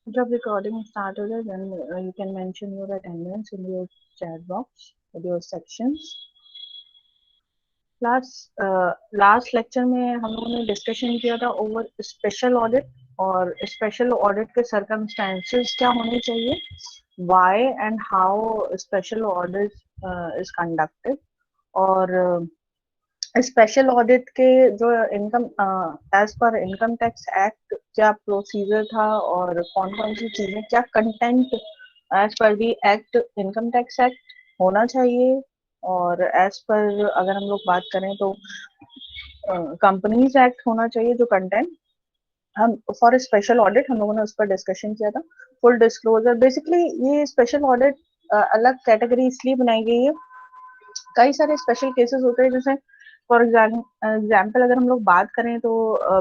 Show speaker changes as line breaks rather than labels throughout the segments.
जब recording start हो जाए then you can mention your attendance in your chat box with your sections. Last lecture में हम लोगों ने डिस्कशन किया था ओवर स्पेशल ऑडिट और स्पेशल ऑडिट के सर्कमस्टेंसेस क्या होने चाहिए, why and how special audit is conducted, और स्पेशल ऑडिट के जो income as per income tax act क्या प्रोसीजर था और कौन कौन सी चीजें क्या content as per the act income tax act होना चाहिए। और एज पर अगर हम लोग बात करें तो कंपनीज एक्ट होना चाहिए जो कंटेंट हम फॉर स्पेशल ऑडिट हम लोगों ने उस पर डिस्कशन किया था। फुल डिस्क्लोजर बेसिकली ये स्पेशल ऑडिट अलग कैटेगरी इसलिए बनाई गई है, कई सारे स्पेशल केसेस होते हैं जैसे फॉर एग्जाम्पल अगर हम लोग बात करें तो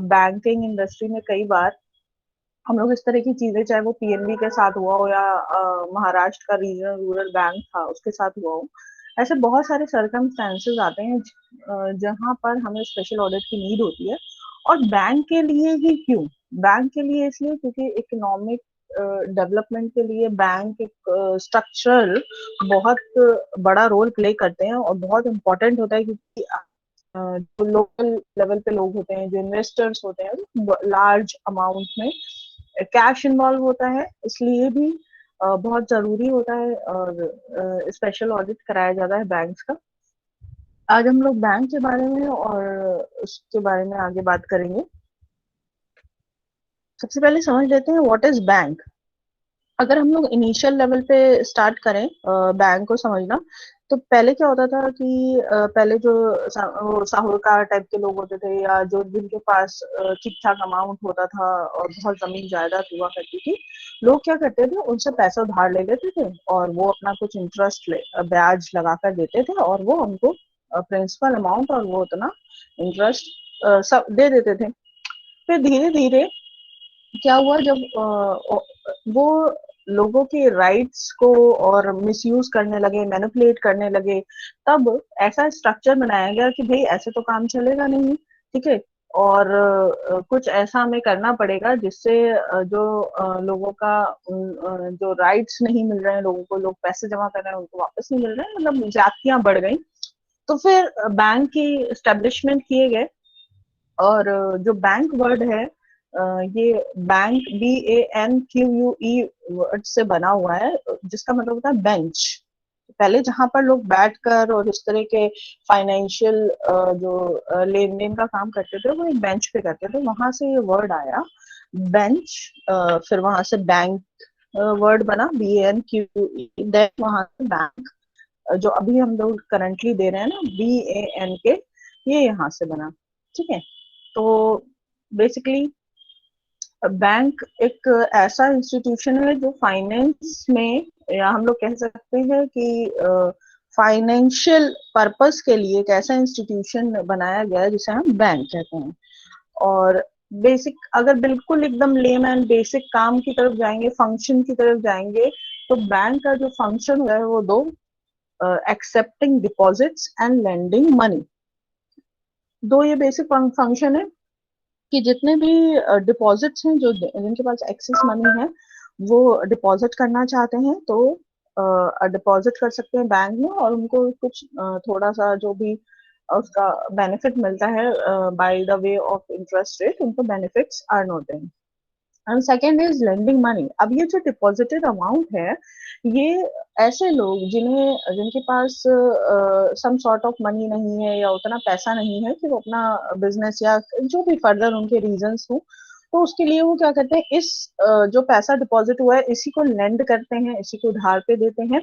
बैंकिंग इंडस्ट्री में कई बार हम लोग इस तरह की चीजें चाहे वो पीएनबी के साथ हुआ हो या महाराष्ट्र का रीजनल रूरल बैंक था उसके साथ हुआ हो, ऐसे बहुत सारे सर्कमस्टेंसेस आते हैं जहां पर हमें स्पेशल ऑडिट की नीड होती है। और बैंक के लिए ही क्यों, बैंक के लिए इसलिए क्योंकि इकोनॉमिक डेवलपमेंट के लिए बैंक एक स्ट्रक्चरल बहुत बड़ा रोल प्ले करते हैं और बहुत इम्पोर्टेंट होता है क्योंकि जो लोकल लेवल पे लोग होते हैं जो इन्वेस्टर्स होते हैं लार्ज अमाउंट में कैश इन्वॉल्व होता है, इसलिए भी बहुत जरूरी होता है और स्पेशल ऑडिट कराया जाता है बैंक्स का। आज हम लोग बैंक के बारे में और उसके बारे में आगे बात करेंगे। सबसे पहले समझ लेते हैं व्हाट इज बैंक। अगर हम लोग इनिशियल लेवल पे स्टार्ट करें बैंक को समझना, तो पहले क्या होता था कि पहले जो साहूकार टाइप के लोग होते थे या जो जिनके पास ठीक ठाक अमाउंट होता था और बहुत जमीन जायदाद हुआ करती थी, लोग क्या करते थे उनसे पैसा उधार ले लेते थे और वो अपना कुछ इंटरेस्ट ब्याज लगा कर देते थे और वो उनको प्रिंसिपल अमाउंट और वो उतना इंटरेस्ट सब दे देते थे। फिर धीरे धीरे क्या हुआ जब वो लोगों के राइट्स को और मिसयूज करने लगे, मैनिपुलेट करने लगे, तब ऐसा स्ट्रक्चर बनाया गया कि भाई ऐसे तो काम चलेगा नहीं, ठीक है, और कुछ ऐसा हमें करना पड़ेगा जिससे जो लोगों का जो राइट्स नहीं मिल रहे हैं लोगों को, लोग पैसे जमा कर रहे हैं उनको वापस नहीं मिल रहे हैं, मतलब ज्यादतियां बढ़ गई। तो फिर बैंक की एस्टेब्लिशमेंट किए गए और जो बैंक वर्ड है ये बैंक BANQUE वर्ड से बना हुआ है जिसका मतलब होता है बेंच। पहले जहां पर लोग बैठकर और इस तरह के फाइनेंशियल जो लेन देन का काम करते थे वो एक बेंच पे करते थे, वहां से ये वर्ड आया बेंच। फिर वहां से बैंक वर्ड बना BANQUE, देन वहां से बैंक जो अभी हम लोग करंटली दे रहे हैं ना BANK, ये यहाँ से बना, ठीक है। तो बेसिकली बैंक एक ऐसा इंस्टीट्यूशन है जो फाइनेंस में, या हम लोग कह सकते हैं कि फाइनेंशियल पर्पस के लिए एक ऐसा इंस्टीट्यूशन बनाया गया है जिसे हम बैंक कहते हैं। और बेसिक अगर बिल्कुल एकदम लेम एंड बेसिक काम की तरफ जाएंगे, फंक्शन की तरफ जाएंगे, तो बैंक का जो फंक्शन है वो दो, accepting deposits and lending money, दो ये बेसिक फंक्शन है कि जितने भी डिपॉजिट्स हैं जो जिनके पास एक्सेस मनी है वो डिपॉजिट करना चाहते हैं तो डिपॉजिट कर सकते हैं बैंक में और उनको कुछ थोड़ा सा जो भी उसका बेनिफिट मिलता है by the way of interest rate, उनको बेनिफिट्स अर्न होते हैं। And second is lending money. अब ये जो डिपॉजिटेड अमाउंट है ये ऐसे लोग जिन्हें जिनके पास सम सॉर्ट ऑफ मनी नहीं है या उतना पैसा नहीं है कि वो अपना बिजनेस या जो भी फर्दर उनके रीजंस हो, तो उसके लिए वो क्या करते हैं इस जो पैसा डिपॉजिट हुआ है इसी को लेंड करते हैं, इसी को उधार पे देते हैं।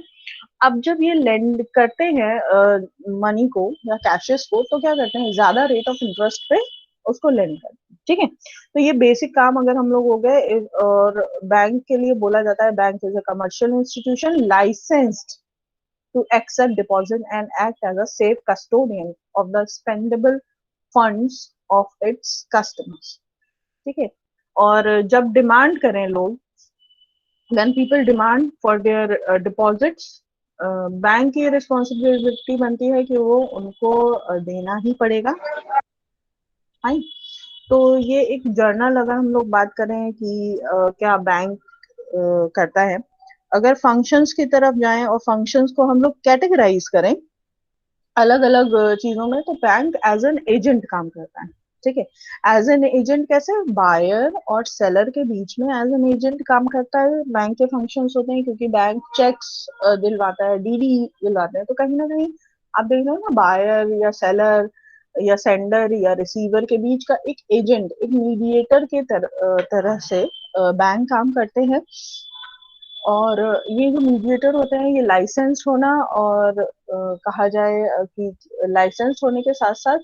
अब जब ये लेंड करते हैं मनी को या कैशेस को, तो क्या करते हैं ज्यादा रेट ऑफ इंटरेस्ट पे उसको लेंड करते हैं, ठीक है। तो ये बेसिक काम अगर हम लोग हो गए। और बैंक के लिए बोला जाता है bank is a commercial institution licensed to accept deposit and act as a safe custodian of the spendable funds of its customers, ठीक है। और जब डिमांड करें लोग, when people demand for their deposits, bank की रिस्पॉन्सिबिलिटी बनती है कि वो उनको देना ही पड़ेगा। फाइन। तो ये एक जर्नल अगर हम लोग बात करें कि क्या बैंक करता है। अगर फंक्शंस की तरफ जाएं और फंक्शंस को हम लोग कैटेगराइज करें अलग अलग चीजों में, तो बैंक एज एन एजेंट काम करता है। ठीक है, एज एन एजेंट कैसे, बायर और सेलर के बीच में एज एन एजेंट काम करता है। बैंक के फंक्शंस होते हैं, क्योंकि बैंक चेक्स दिलवाता है, डीडी दिलवाता है, तो कहीं ना कहीं आप देख रहे हो ना, बायर या सेलर या सेंडर या रिसीवर के बीच का एक एजेंट, एक मीडिएटर के तरह से बैंक काम करते हैं। और ये जो मीडिएटर होते हैं, ये लाइसेंस होना और कहा जाए कि लाइसेंस होने के साथ साथ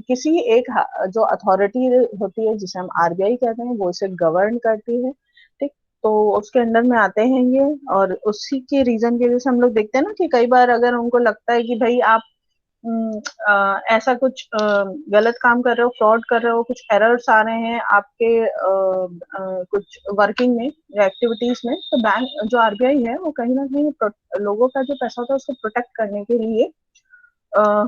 किसी एक जो अथॉरिटी होती है जिसे हम आरबीआई कहते हैं, वो इसे गवर्न करती है। ठीक, तो उसके अंडर में आते हैं ये। और उसी के रीजन की वजह से हम लोग देखते हैं ना कि कई बार अगर उनको लगता है कि भाई आप ऐसा कुछ गलत काम कर रहे हो, फ्रॉड कर रहे हो, कुछ एरर्स आ रहे हैं आपके कुछ वर्किंग में या एक्टिविटीज में, तो बैंक जो आरबीआई है वो कहीं ना कहीं लोगों का जो पैसा होता है उसको प्रोटेक्ट करने के लिए अ,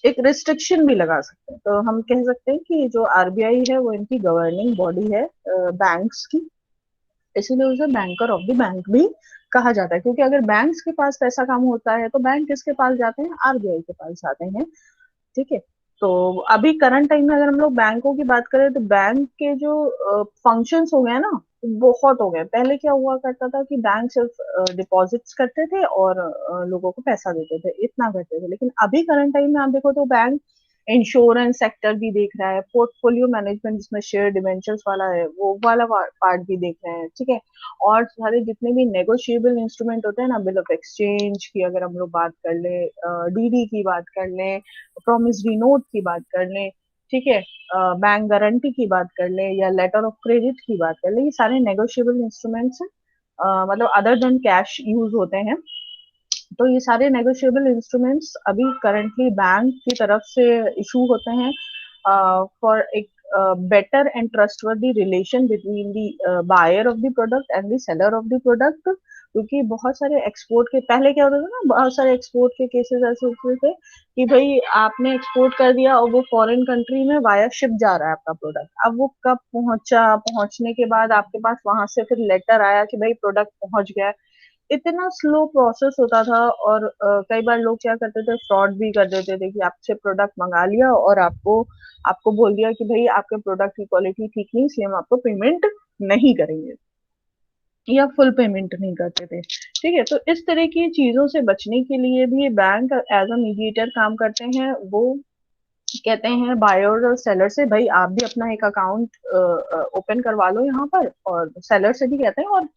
एक रिस्ट्रिक्शन भी लगा सकते हैं। तो हम कह सकते हैं कि जो आरबीआई है वो इनकी गवर्निंग बॉडी है बैंक्स की, इसीलिए उसे बैंकर ऑफ द बैंक भी कहा जाता है। क्योंकि अगर बैंक्स के पास पैसा कम होता है तो बैंक किसके पास जाते हैं, आरबीआई के पास जाते हैं। ठीक है, तो अभी करंट टाइम में अगर हम लोग बैंकों की बात करें, तो बैंक के जो फंक्शंस हो गए ना, बहुत हो गए। पहले क्या हुआ करता था कि बैंक सिर्फ डिपॉजिट्स करते थे और लोगों को पैसा देते थे, इतना करते थे। लेकिन अभी करंट टाइम में आप देखो तो बैंक इंश्योरेंस सेक्टर भी देख रहा है, पोर्टफोलियो मैनेजमेंट जिसमें शेयर डिवेंचर्स वाला है वो वाला पार्ट भी देख रहे हैं। ठीक है, और सारे जितने भी नेगोशिएबल इंस्ट्रूमेंट होते हैं ना, बिल ऑफ एक्सचेंज की अगर हम लोग बात कर ले, डीडी की बात कर ले, प्रोमिसरी नोट की बात कर ले, ठीक है, बैंक गारंटी की बात कर ले या लेटर ऑफ क्रेडिट की बात कर ले, ये सारे नेगोशिएबल इंस्ट्रूमेंट्स हैं। मतलब अदर देन कैश यूज होते हैं। तो ये सारे नेगोशिएबल इंस्ट्रूमेंट्स अभी करंटली बैंक की तरफ से इशू होते हैं फॉर एक better and trustworthy relation between the buyer of the product and the seller of the product. क्योंकि बहुत सारे एक्सपोर्ट के पहले क्या होता था ना, बहुत सारे एक्सपोर्ट के केसेस ऐसे होते थे कि भाई आपने एक्सपोर्ट कर दिया और वो फॉरेन कंट्री में वाया शिप जा रहा है आपका प्रोडक्ट, अब वो कब पहुंचा, पहुंचने के बाद आपके पास वहां से फिर लेटर आया कि भाई प्रोडक्ट पहुंच गया, इतना स्लो प्रोसेस होता था। और कई बार लोग क्या करते थे, फ्रॉड भी कर देते थे कि आपसे प्रोडक्ट मंगा लिया और आपको आपको बोल दिया कि भाई आपके प्रोडक्ट की क्वालिटी ठीक नहीं, इसलिए हम आपको पेमेंट नहीं करेंगे या फुल पेमेंट नहीं करते थे। ठीक है, तो इस तरह की चीजों से बचने के लिए भी बैंक एज अ मीडिएटर काम करते हैं। वो कहते हैं बायर और सेलर से, भाई आप भी अपना एक अकाउंट ओपन करवा लो यहाँ पर, और सेलर से भी कहते हैं। और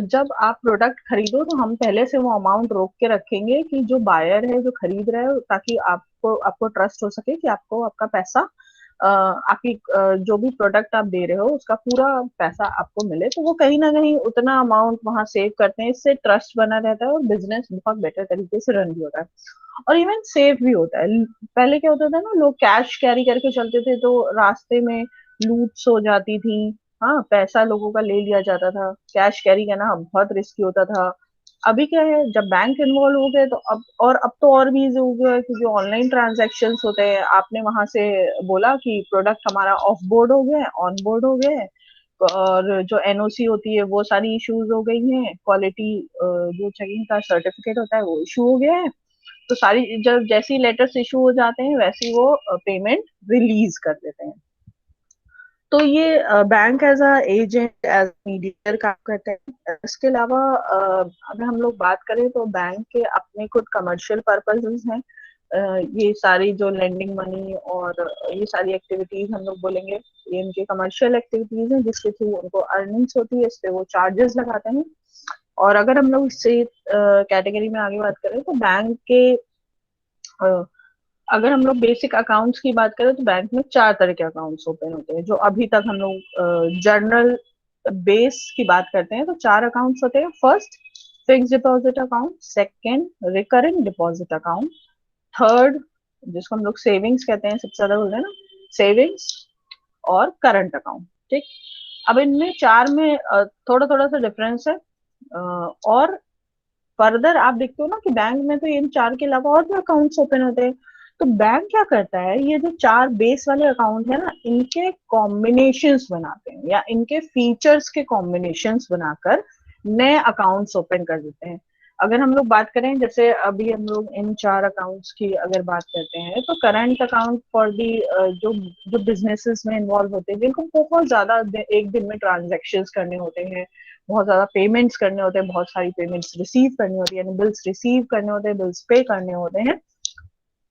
जब आप प्रोडक्ट खरीदो तो हम पहले से वो अमाउंट रोक के रखेंगे कि जो बायर है जो खरीद रहा है, ताकि आपको आपको ट्रस्ट हो सके कि आपको आपका पैसा आपकी जो भी प्रोडक्ट आप दे रहे हो उसका पूरा पैसा आपको मिले। तो वो कहीं ना कहीं उतना अमाउंट वहां सेव करते हैं, इससे ट्रस्ट बना रहता है और बिजनेस बहुत बेटर तरीके से रन भी होता है और इवन सेफ भी होता है। पहले क्या होता था ना, लोग कैश कैरी करके चलते थे तो रास्ते में लूट्स हो जाती थी। हाँ, पैसा लोगों का ले लिया जाता था, कैश कैरी करना बहुत रिस्की होता था। अभी क्या है, जब बैंक इन्वॉल्व हो गए तो अब तो और भी इजी हो गया है, क्योंकि ऑनलाइन ट्रांजेक्शन होते हैं। आपने वहां से बोला कि प्रोडक्ट हमारा ऑफ बोर्ड हो गया है, ऑन बोर्ड हो गया है, और जो एनओसी होती है वो सारी इश्यूज हो गई हैं, क्वालिटी जो चेकिंग का सर्टिफिकेट होता है वो इशू हो गया है। तो सारी जब जैसी लेटर्स इशू हो जाते हैं वैसे ही वो पेमेंट रिलीज कर देते हैं। तो ये bank as a agent as mediator काम करते हैं। इसके अलावा अगर हम लोग बात करें तो बैंक के अपने कुछ कमर्शियल पर्पसेस हैं। ये सारी जो लेंडिंग मनी और ये सारी एक्टिविटीज हम लोग बोलेंगे, ये इनके कमर्शियल एक्टिविटीज हैं जिसके थ्रू उनको अर्निंग्स होती है, इस पे वो चार्जेस लगाते हैं। और अगर हम लोग इससे कैटेगरी में आगे बात करें तो बैंक के अगर हम लोग बेसिक अकाउंट्स की बात करें तो बैंक में 4 तरह के अकाउंट्स ओपन होते हैं। जो अभी तक हम लोग जर्नल बेस की बात करते हैं तो 4 अकाउंट्स होते हैं। First, fix deposit account. Second, recurring deposit account. Third, जिसको हम लोग सेविंग्स कहते हैं, सबसे ज्यादा बोलते हैं ना, सेविंग्स। और करंट अकाउंट। ठीक, अब इनमें 4 में थोड़ा थोड़ा सा डिफरेंस है। और फर्दर आप देखते हो ना कि बैंक में तो इन 4 के अलावा और भी अकाउंट्स ओपन होते हैं। तो बैंक क्या करता है, ये जो 4 बेस वाले अकाउंट है ना, इनके कॉम्बिनेशंस बनाते हैं या इनके फीचर्स के कॉम्बिनेशंस बनाकर नए अकाउंट्स ओपन कर देते हैं। अगर हम लोग बात करें, जैसे अभी हम लोग इन 4 अकाउंट्स की अगर बात करते हैं, तो करंट अकाउंट फॉर दी जो जो बिजनेसेस में इन्वॉल्व होते हैं, जिनको बहुत ज्यादा एक दिन में ट्रांजेक्शन्स करने होते हैं, बहुत ज्यादा पेमेंट्स करने होते हैं, बहुत सारी पेमेंट्स रिसीव करनी होती है, यानी बिल्स रिसीव करने होते हैं, बिल्स पे करने होते हैं,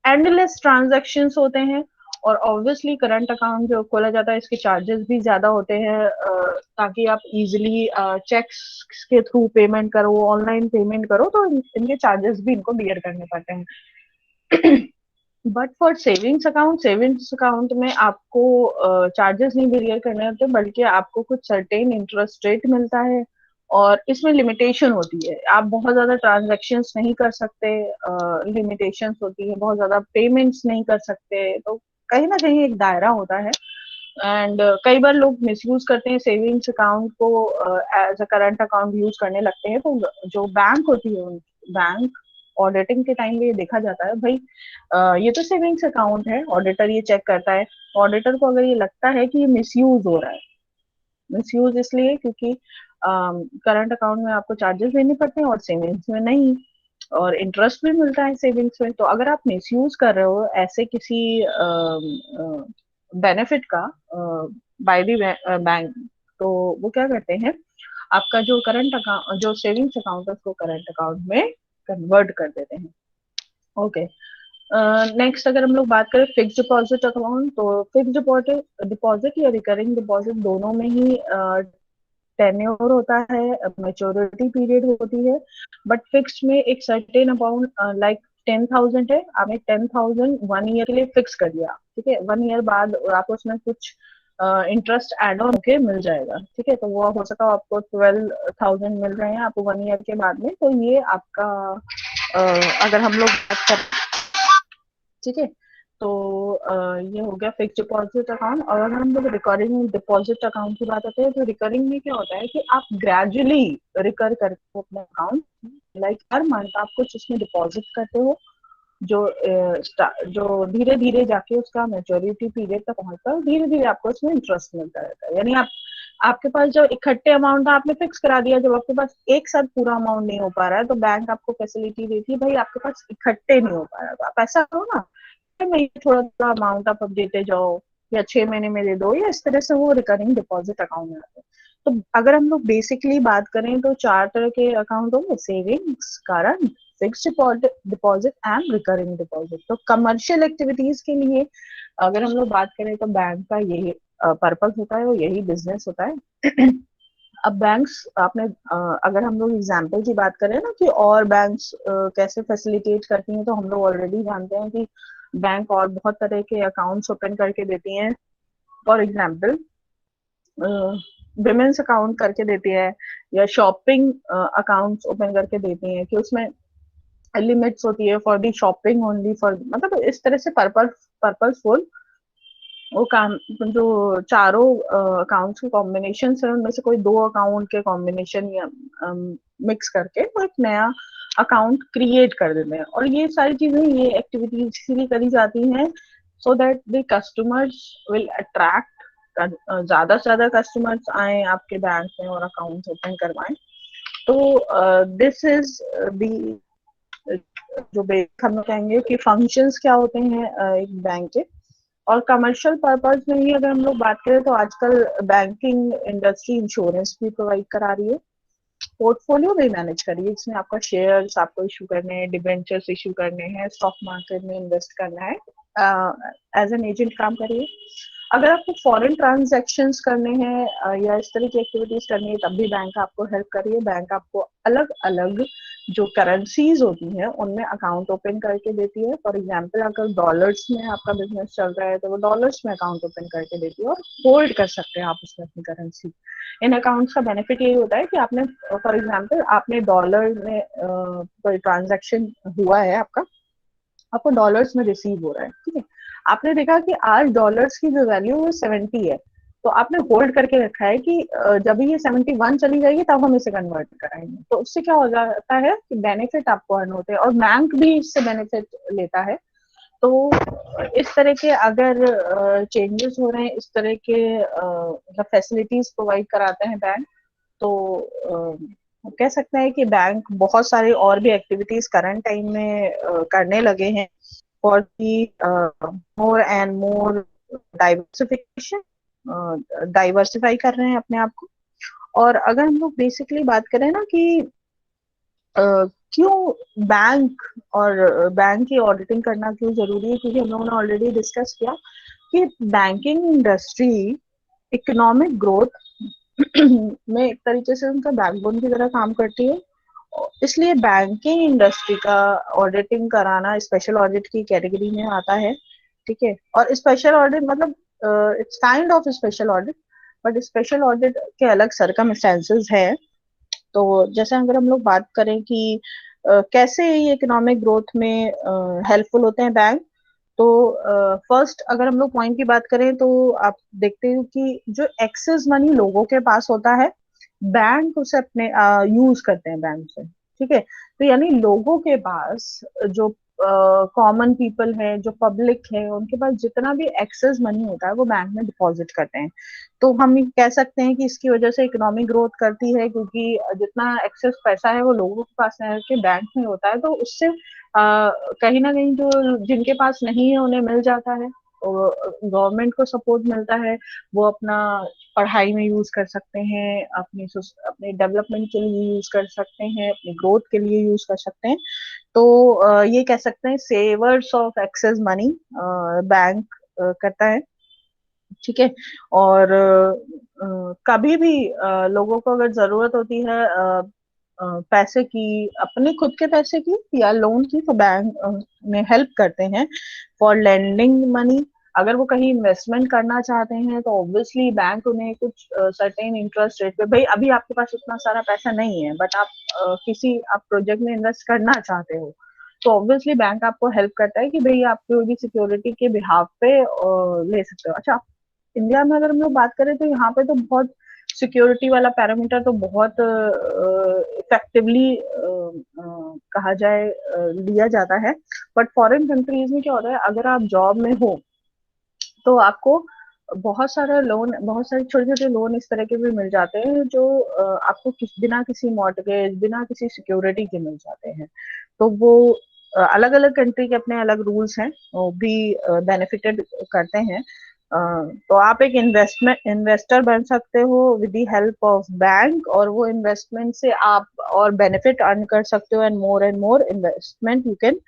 एंडलेस ट्रांजेक्शंस होते हैं। और ऑब्वियसली करंट अकाउंट जो खोला जाता है, इसके चार्जेस भी ज्यादा होते हैं, ताकि आप इजीली चेक्स के थ्रू पेमेंट करो, ऑनलाइन पेमेंट करो, तो इनके चार्जेस भी इनको बियर करने पड़ते हैं। बट फॉर सेविंग्स अकाउंट में आपको चार्जेस नहीं बियर करने होते, बल्कि आपको कुछ सर्टेन इंटरेस्ट रेट मिलता है, और इसमें लिमिटेशन होती है, आप बहुत ज्यादा ट्रांजेक्शन्स नहीं कर सकते, लिमिटेशंस होती है, बहुत ज्यादा पेमेंट्स नहीं कर सकते, तो कहीं ना कहीं एक दायरा होता है। एंड कई बार लोग मिसयूज करते हैं सेविंग्स अकाउंट को, as a current account use करने लगते हैं, तो जो बैंक होती है, बैंक ऑडिटिंग के टाइम में ये देखा जाता है, भाई ये तो सेविंग्स अकाउंट है, ऑडिटर ये चेक करता है, ऑडिटर को अगर ये लगता है कि ये मिसयूज हो रहा है, मिसयूज इसलिए क्योंकि करंट अकाउंट में आपको चार्जेस देने पड़ते हैं और सेविंग्स में नहीं, और इंटरेस्ट भी मिलता है सेविंग्स में। तो अगर आप मिसयूज कर रहे हो ऐसे किसी बेनिफिट का बाय द बैंक, तो वो क्या करते हैं, आपका जो करंट अकाउंट, जो सेविंग्स अकाउंट है, उसको करंट अकाउंट में कन्वर्ट कर देते हैं। ओके, नेक्स्ट अगर हम लोग बात करें फिक्स डिपॉजिट अकाउंट, तो फिक्स डिपॉजिट डिपॉजिट या रिकरिंग डिपॉजिट दोनों में ही टेन्योर होता है, मेच्योरिटी पीरियड होती है, बट फिक्स्ड में एक सर्टेन अमाउंट लाइक 10,000 है, आपने 10,000 1 ईयर के लिए फिक्स कर दिया, ठीक है, 1 ईयर बाद आपको उसमें कुछ इंटरेस्ट एड ऑन के मिल जाएगा, ठीक है, तो वो हो सका आपको 12,000 मिल रहे हैं आपको 1 ईयर के बाद में, तो ये आपका अगर हम लोग बात कर, ठीक है, तो ये हो गया फिक्स डिपॉजिट अकाउंट। और अगर हम लोग रिकरिंग डिपॉजिट अकाउंट की बात करते हैं, तो रिकरिंग में क्या होता है कि आप ग्रेजुअली रिकर करते हो अपना अकाउंट, लाइक हर मंथ आप कुछ उसमें डिपॉजिट करते हो, जो जो धीरे धीरे जाके उसका मेच्योरिटी पीरियड तक पहुंचता है, धीरे धीरे आपको उसमें इंटरेस्ट मिलता रहता है, यानी आप आपके पास जो इकट्ठे अमाउंट आपने फिक्स करा दिया, जब आपके पास एक साथ पूरा अमाउंट नहीं हो पा रहा है, तो बैंक आपको फैसिलिटी देती है, भाई आपके पास इकट्ठे नहीं हो पा रहा है, तो आप ऐसा करो ना, में थोड़ा थोड़ा अमाउंट आप अब देते जाओ, या 6 महीने में दे दो, या इस तरह से वो रिकरिंग डिपॉजिट अकाउंट में आते हैं। तो अगर हम लोग बेसिकली बात करें, तो 4 तरह के अकाउंट होंगे, savings, current, fix deposit and recurring deposit. तो कमर्शियल एक्टिविटीज के लिए अगर हम लोग बात करें, तो बैंक का यही पर्पज होता है, और यही बिजनेस होता है। अब बैंक्स आपने अगर हम लोग एग्जाम्पल की बात करें ना, कि और बैंक्स कैसे फैसिलिटेट करती हैं, तो हम लोग ऑलरेडी जानते हैं कि बैंक और बहुत तरह के अकाउंट्स ओपन करके देती हैं। फॉर एग्जाम्पल विमेंस अकाउंट करके देती है, या शॉपिंग अकाउंट्स ओपन करके देती हैं, कि उसमें लिमिट्स होती है for the shopping only, for मतलब इस तरह से पर्पसफुल वो काम, जो चारों अकाउंट्स के कॉम्बिनेशन है, उनमें से कोई 2 अकाउंट के कॉम्बिनेशन या मिक्स करके वो एक नया अकाउंट क्रिएट कर देते हैं। और ये सारी चीजें, ये एक्टिविटीज इसीलिए करी जाती हैं, so that the customers will attract, ज्यादा से ज्यादा कस्टमर्स आए आपके बैंक में और अकाउंट ओपन करवाएं। तो दिस इज दी, जो हम कहेंगे कि फंक्शंस क्या होते हैं एक बैंक के। और कमर्शियल पर्पज में ही अगर हम लोग बात करें, तो आजकल बैंकिंग इंडस्ट्री इंश्योरेंस भी प्रोवाइड करा रही है, पोर्टफोलियो भी मैनेज करिए, जिसमें आपका शेयर्स आपको इशू करने हैं, डिबेंचर्स इशू करने हैं, स्टॉक मार्केट में इन्वेस्ट करना है, एज एन एजेंट काम करिए। अगर आपको फॉरेन ट्रांजैक्शंस करने हैं या इस तरह की एक्टिविटीज करनी है, तब भी बैंक आपको हेल्प करिए। बैंक आपको अलग अलग जो करेंसीज होती हैं उनमें अकाउंट ओपन करके देती है। फॉर एग्जांपल, अगर डॉलर्स में आपका बिजनेस चल रहा है, तो वो डॉलर्स में अकाउंट ओपन करके देती है, और होल्ड कर सकते हैं आप उसमें अपनी करेंसी। इन अकाउंट्स का बेनिफिट यही होता है कि आपने, फॉर एग्जांपल, आपने डॉलर में कोई ट्रांजैक्शन हुआ है आपका, आपको डॉलर्स में रिसीव हो रहा है, ठीक है, आपने देखा कि आज डॉलर्स की जो वैल्यू है 70 है, तो आपने होल्ड करके रखा है कि जब ये 71 चली जाएगी तब हम इसे कन्वर्ट कराएंगे। तो उससे क्या हो जाता है कि बेनिफिट आपको अर्न होते हैं, और बैंक भी इससे बेनिफिट लेता है, तो इस तरह के अगर चेंजेस हो रहे हैं, इस तरह के मतलब फैसिलिटीज प्रोवाइड कराते हैं बैंक, तो कह सकते हैं कि बैंक बहुत सारे और भी एक्टिविटीज करंट टाइम में करने लगे हैं for the more and more diversification, diversify कर रहे हैं अपने आप को। और अगर हम लोग बेसिकली बात करें ना कि क्यों बैंक और बैंक की ऑडिटिंग करना क्यों जरूरी है, क्योंकि हम लोगों ने ऑलरेडी डिस्कस किया कि बैंकिंग इंडस्ट्री इकोनॉमिक ग्रोथ में एक तरीके से उनका बैकबोन की तरह काम करती है। इसलिए बैंकिंग इंडस्ट्री का ऑडिटिंग कराना स्पेशल ऑडिट की कैटेगरी में आता है। ठीक है, और स्पेशल ऑडिट मतलब it's kind of special audit, but special audit के अलग सर्कमस्टेंसेस है। तो जैसे अगर हम लोग बात करें कि कैसे ये इकोनॉमिक ग्रोथ में हेल्पफुल होते हैं बैंक, तो फर्स्ट अगर हम लोग पॉइंट की बात करें तो आप देखते हो कि जो एक्सेस मनी लोगों के पास होता है, बैंक उसे अपने यूज करते हैं बैंक से। ठीक है, तो यानी लोगों के पास जो कॉमन पीपल है, जो पब्लिक है, उनके पास जितना भी एक्सेस मनी होता है वो बैंक में डिपॉजिट करते हैं। तो हम ये कह सकते हैं कि इसकी वजह से इकोनॉमिक ग्रोथ करती है, क्योंकि जितना एक्सेस पैसा है वो लोगों के पास रह के बैंक में होता है, तो उससे कहीं ना कहीं जो जिनके पास नहीं है उन्हें मिल जाता है, गवर्नमेंट को सपोर्ट मिलता है। वो अपना पढ़ाई में यूज कर सकते हैं, अपने डेवलपमेंट के लिए यूज कर सकते हैं, अपनी ग्रोथ के लिए यूज कर सकते हैं। तो ये कह सकते हैं सेवर्स ऑफ एक्सेस मनी बैंक करता है। ठीक है, और कभी भी लोगों को अगर जरूरत होती है पैसे की, अपने खुद के पैसे की या लोन की, तो बैंक में हेल्प करते हैं फॉर लेंडिंग मनी। अगर वो कहीं इन्वेस्टमेंट करना चाहते हैं तो ऑब्वियसली बैंक उन्हें कुछ सर्टेन इंटरेस्ट रेट पे, भाई अभी आपके पास उतना सारा पैसा नहीं है बट आप किसी आप प्रोजेक्ट में इन्वेस्ट करना चाहते हो, तो ऑब्वियसली बैंक आपको हेल्प करता है कि भाई आप कोई भी सिक्योरिटी के बिहाफ पे ले सकते हो। अच्छा, इंडिया में अगर हम लोग बात करें तो यहाँ पे तो बहुत सिक्योरिटी वाला पैरामीटर तो बहुत इफेक्टिवली कहा जाए लिया जाता है। बट फॉरेन कंट्रीज में क्या होता है, अगर आप जॉब में हो तो आपको बहुत सारा लोन, बहुत सारे छोटे छोटे लोन इस तरह के भी मिल जाते हैं जो आपको बिना किसी मॉर्टगेज, बिना किसी सिक्योरिटी के मिल जाते हैं। तो वो अलग अलग कंट्री के अपने अलग रूल्स हैं, वो भी बेनिफिटेड करते हैं। तो आप एक इन्वेस्टर बन सकते हो with the help of bank, और वो इन्वेस्टमेंट से आप और बेनिफिट अर्न कर सकते हो, and more investment you can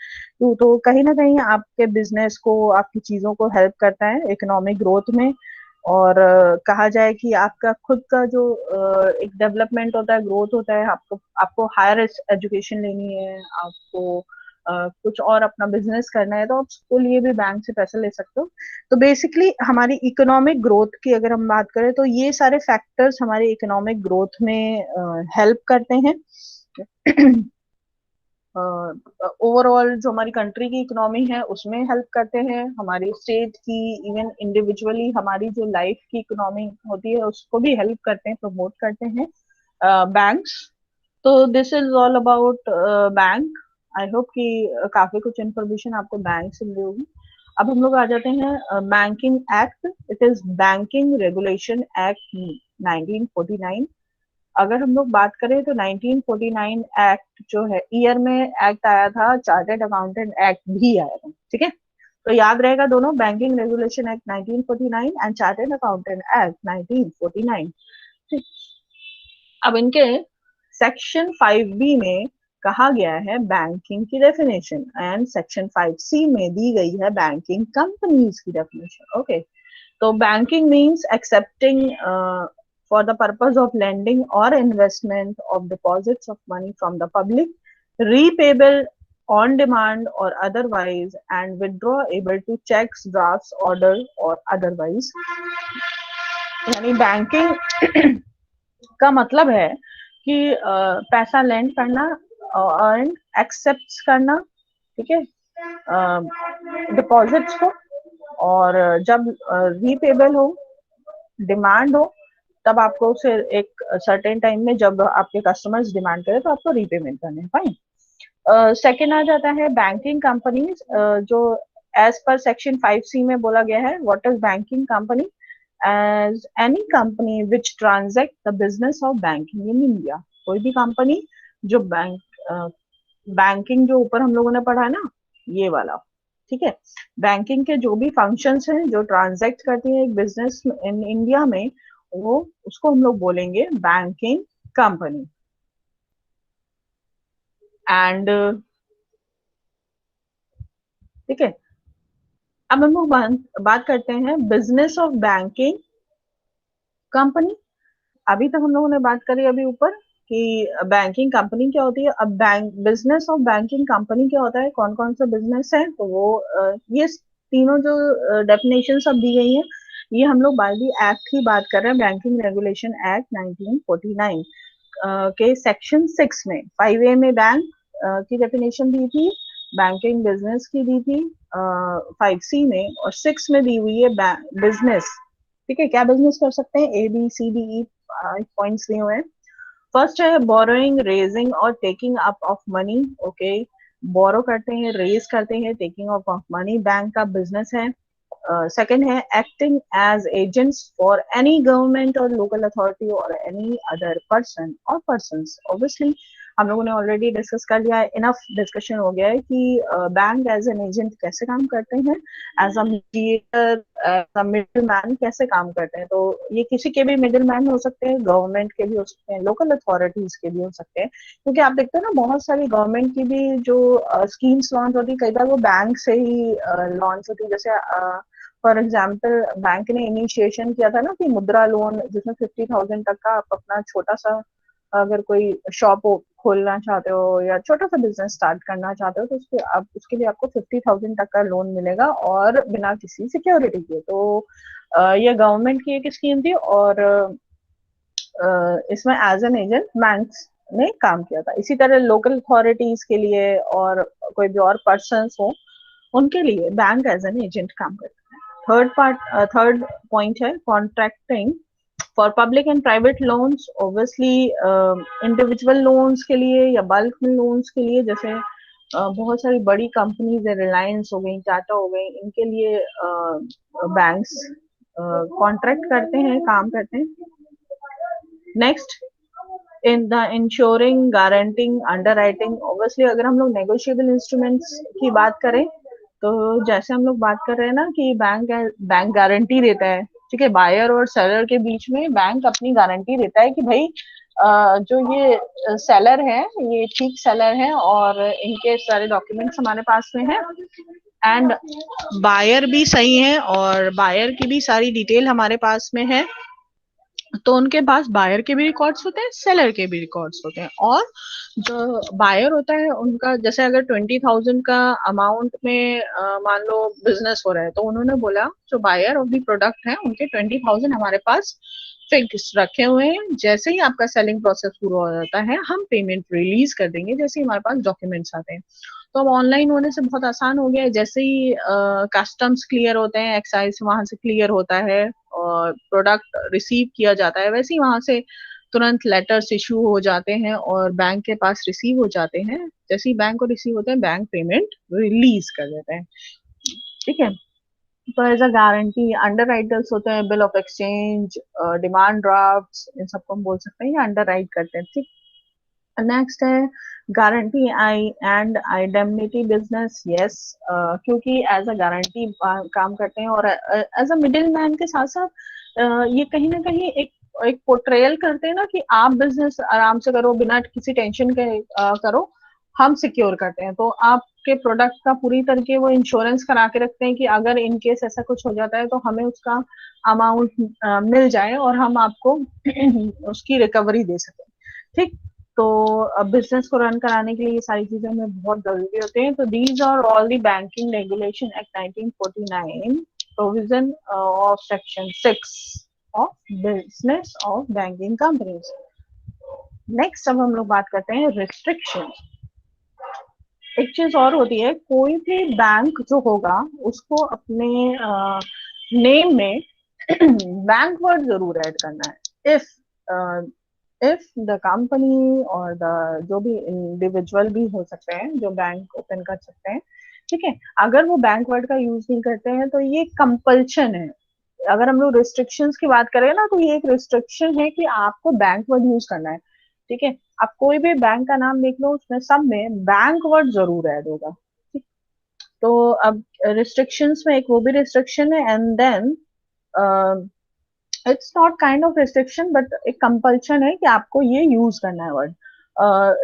do. तो कहीं ना कहीं आपके बिजनेस को, आपकी चीजों को हेल्प करता है इकोनॉमिक ग्रोथ में। और कहा जाए कि आपका खुद का जो एक डेवलपमेंट होता है, ग्रोथ होता है, आपको आपको हायर एजुकेशन लेनी है, आपको कुछ और अपना बिजनेस करना है, तो आप उसके लिए भी बैंक से पैसा ले सकते हो। तो बेसिकली हमारी इकोनॉमिक ग्रोथ की अगर हम बात करें तो ये सारे फैक्टर्स हमारी इकोनॉमिक ग्रोथ में हेल्प करते हैं। ओवरऑल जो हमारी कंट्री की इकोनॉमी है उसमें हेल्प करते हैं, हमारी स्टेट की, इवन इंडिविजुअली हमारी जो लाइफ की इकोनॉमी होती है उसको भी हेल्प करते हैं, प्रमोट करते हैं बैंक्स। तो this is all about bank. I hope कि काफी कुछ इन्फॉर्मेशन आपको बैंक से मिली होगी। अब हम लोग आ जाते हैं banking act. It is banking regulation act 1949। अगर हम लोग बात करें तो 1949 एक्ट जो है, ईयर में एक्ट आया था, चार्टर्ड अकाउंटेंट एक्ट भी आया था। ठीक है, तो याद रहेगा दोनों, banking regulation act 1949 and chartered accountant act 1949। ठीक, अब इनके सेक्शन 5B में कहा गया है बैंकिंग की डेफिनेशन, एंड सेक्शन 5C में दी गई है बैंकिंग कंपनीज की डेफिनेशन। ओके, तो banking means accepting for the purpose of lending or investment of deposits of money from the public, repayable on demand or otherwise, and withdrawable to checks, drafts, order or otherwise। यानी banking का मतलब है कि पैसा land करना और accept करना। ठीक है, डिपॉजिट्स को, और जब रीपेबल हो, डिमांड हो, तब आपको उसे एक सर्टेन टाइम में, जब आपके कस्टमर्स डिमांड करें तो आपको रीपेमेंट करने हैं। फाइन। सेकेंड आ जाता है बैंकिंग कंपनीज, जो एज पर सेक्शन 5C में बोला गया है what is banking company as any company which transact the business of banking in India. कोई भी कंपनी जो बैंकिंग जो ऊपर हम लोगों ने पढ़ा है ना, ये वाला, ठीक है, बैंकिंग के जो भी फंक्शंस हैं जो ट्रांजैक्ट करती है एक बिजनेस इन इंडिया में, वो उसको हम लोग बोलेंगे बैंकिंग कंपनी। एंड ठीक है, अब हम लोग बात करते हैं बिजनेस ऑफ बैंकिंग कंपनी। अभी तक हम लोगों ने बात करी अभी ऊपर कि बैंकिंग कंपनी क्या होती है, अब bank business of banking company क्या होता है, कौन कौन सा बिजनेस है, तो वो ये तीनों जो डेफिनेशन सब दी गई हैं, ये हम लोग बाय दी एक्ट की बात कर रहे हैं, बैंकिंग रेगुलेशन एक्ट 1949 के सेक्शन 6 में 5A में बैंक की डेफिनेशन दी थी, बैंकिंग बिजनेस की दी थी 5C में, और 6 में दी हुई है बिजनेस। ठीक है, क्या बिजनेस कर सकते हैं, ABCDE पॉइंट्स दिए हुए हैं। फर्स्ट है बोरोइंग, रेजिंग और taking up of money. Okay, borrow करते हैं, रेज करते हैं, taking up of money bank का बिजनेस है। सेकेंड है acting as agents for any government और लोकल अथॉरिटी और एनी अदर पर्सन और पर्संस। ऑब्वियसली हम लोगों ने ऑलरेडी डिस्कस कर लिया है, इनफ डिस्कशन हो गया है कि बैंक एज एन एजेंट कैसे काम करते हैं, as a mediator, as a middle man कैसे काम करते हैं। तो ये किसी के भी मिडिल मैन हो सकते हैं, गवर्नमेंट के भी हो सकते हैं, लोकल अथॉरिटीज के भी हो सकते हैं, क्योंकि आप देखते हैं ना बहुत सारी गवर्नमेंट की भी जो स्कीम्स लॉन्च होती है, कई बार वो बैंक से ही लॉन्च होती है। जैसे फॉर एग्जाम्पल बैंक ने इनिशिएशन किया था ना कि मुद्रा लोन, जिसमें 50,000 तक का आप अपना छोटा सा अगर कोई शॉप खोलना चाहते हो या छोटा सा बिजनेस स्टार्ट करना चाहते हो, तो उसके आप उसके लिए आपको 50,000 तक का लोन मिलेगा और बिना किसी सिक्योरिटी के। तो ये गवर्नमेंट की एक स्कीम थी, और इसमें एज एन एजेंट बैंक्स ने काम किया था। इसी तरह लोकल अथॉरिटीज के लिए और कोई भी और पर्सन हो, उनके लिए बैंक एज एन एजेंट काम करता है। थर्ड पॉइंट है contracting for public and private loans. Obviously individual loans के लिए या बल्क में लोन्स के लिए, जैसे बहुत सारी बड़ी कंपनीज है, रिलायंस हो गई, टाटा हो गई, इनके लिए बैंक्स कॉन्ट्रैक्ट करते हैं, काम करते हैं। Next, in the ensuring, guaranteeing, underwriting. Obviously अगर हम लोग नेगोशिएबल इंस्ट्रूमेंट्स की बात करें, तो जैसे हम लोग बात कर रहे हैं ना कि बैंक गारंटी देता है, ठीक है, बायर और सेलर के बीच में बैंक अपनी गारंटी देता है कि भाई जो ये सेलर है ये ठीक सेलर है और इनके सारे डॉक्यूमेंट्स हमारे पास में है, एंड बायर भी सही है और बायर की भी सारी डिटेल हमारे पास में है। तो उनके पास बायर के भी रिकॉर्ड्स होते हैं, सेलर के भी रिकॉर्ड्स होते हैं। और जो बायर होता है उनका, जैसे अगर 20,000 का अमाउंट में मान लो बिजनेस हो रहा है, तो उन्होंने बोला जो बायर ऑफ द प्रोडक्ट है उनके 20,000 हमारे पास फिक्स रखे हुए हैं, जैसे ही आपका सेलिंग प्रोसेस पूरा हो जाता है हम पेमेंट रिलीज कर देंगे, जैसे ही हमारे पास डॉक्यूमेंट्स आते हैं। तो अब ऑनलाइन होने से बहुत आसान हो गया है, जैसे ही कस्टम्स क्लियर होते हैं, एक्साइज वहां से क्लियर होता है और प्रोडक्ट रिसीव किया जाता है, वैसे ही वहां से तुरंत लेटर्स इशू हो जाते हैं और बैंक के पास रिसीव हो जाते हैं। जैसे ही बैंक को रिसीव होते हैं बैंक पेमेंट रिलीज कर देते हैं। ठीक है, तो as a guarantee underwriters होते हैं, bill of exchange, demand draft, इन सबको हम बोल सकते हैं या अंडर राइट करते हैं। ठीक, नेक्स्ट है guarantee I and indemnity business. Yes, क्योंकि एज अ गारंटी काम करते हैं और एज अ मिडिल मैन के साथ साथ ये कहीं ना कहीं एक पोर्ट्रेयल करते हैं ना कि आप बिजनेस आराम से करो, बिना किसी टेंशन के करो, हम सिक्योर करते हैं। तो आपके प्रोडक्ट का पूरी तरीके वो इंश्योरेंस करा के रखते हैं कि अगर इन केस ऐसा कुछ हो जाता है तो हमें उसका अमाउंट मिल जाए और हम आपको उसकी रिकवरी दे सकें। ठीक, तो बिजनेस को रन कराने के लिए ये सारी चीजें हमें बहुत जरूरी होते हैं। तो these are all the banking regulation act 1949 provision of section 6 of business of banking companies. Next अब हम लोग बात करते हैं रिस्ट्रिक्शन। एक चीज और होती है, कोई भी बैंक जो होगा उसको अपने नेम में बैंक वर्ड जरूर ऐड करना है। इफ द कंपनी और द जो भी इंडिविजुअल भी हो सकते हैं जो बैंक ओपन कर सकते हैं, ठीक है। अगर वो बैंक वर्ड का यूज नहीं करते हैं तो ये कंपल्शन है। अगर हम लोग रिस्ट्रिक्शंस की बात करें ना, तो ये एक रिस्ट्रिक्शन है कि आपको बैंक वर्ड यूज करना है। ठीक है। आप कोई भी बैंक का नाम देख लो, उसमें सब में बैंक वर्ड जरूर ऐड होगा। ठीक। तो अब रिस्ट्रिक्शंस में एक वो भी रिस्ट्रिक्शन है, and then it's not kind of restriction but एक कंपल्शन है कि आपको ये यूज करना है वर्ड।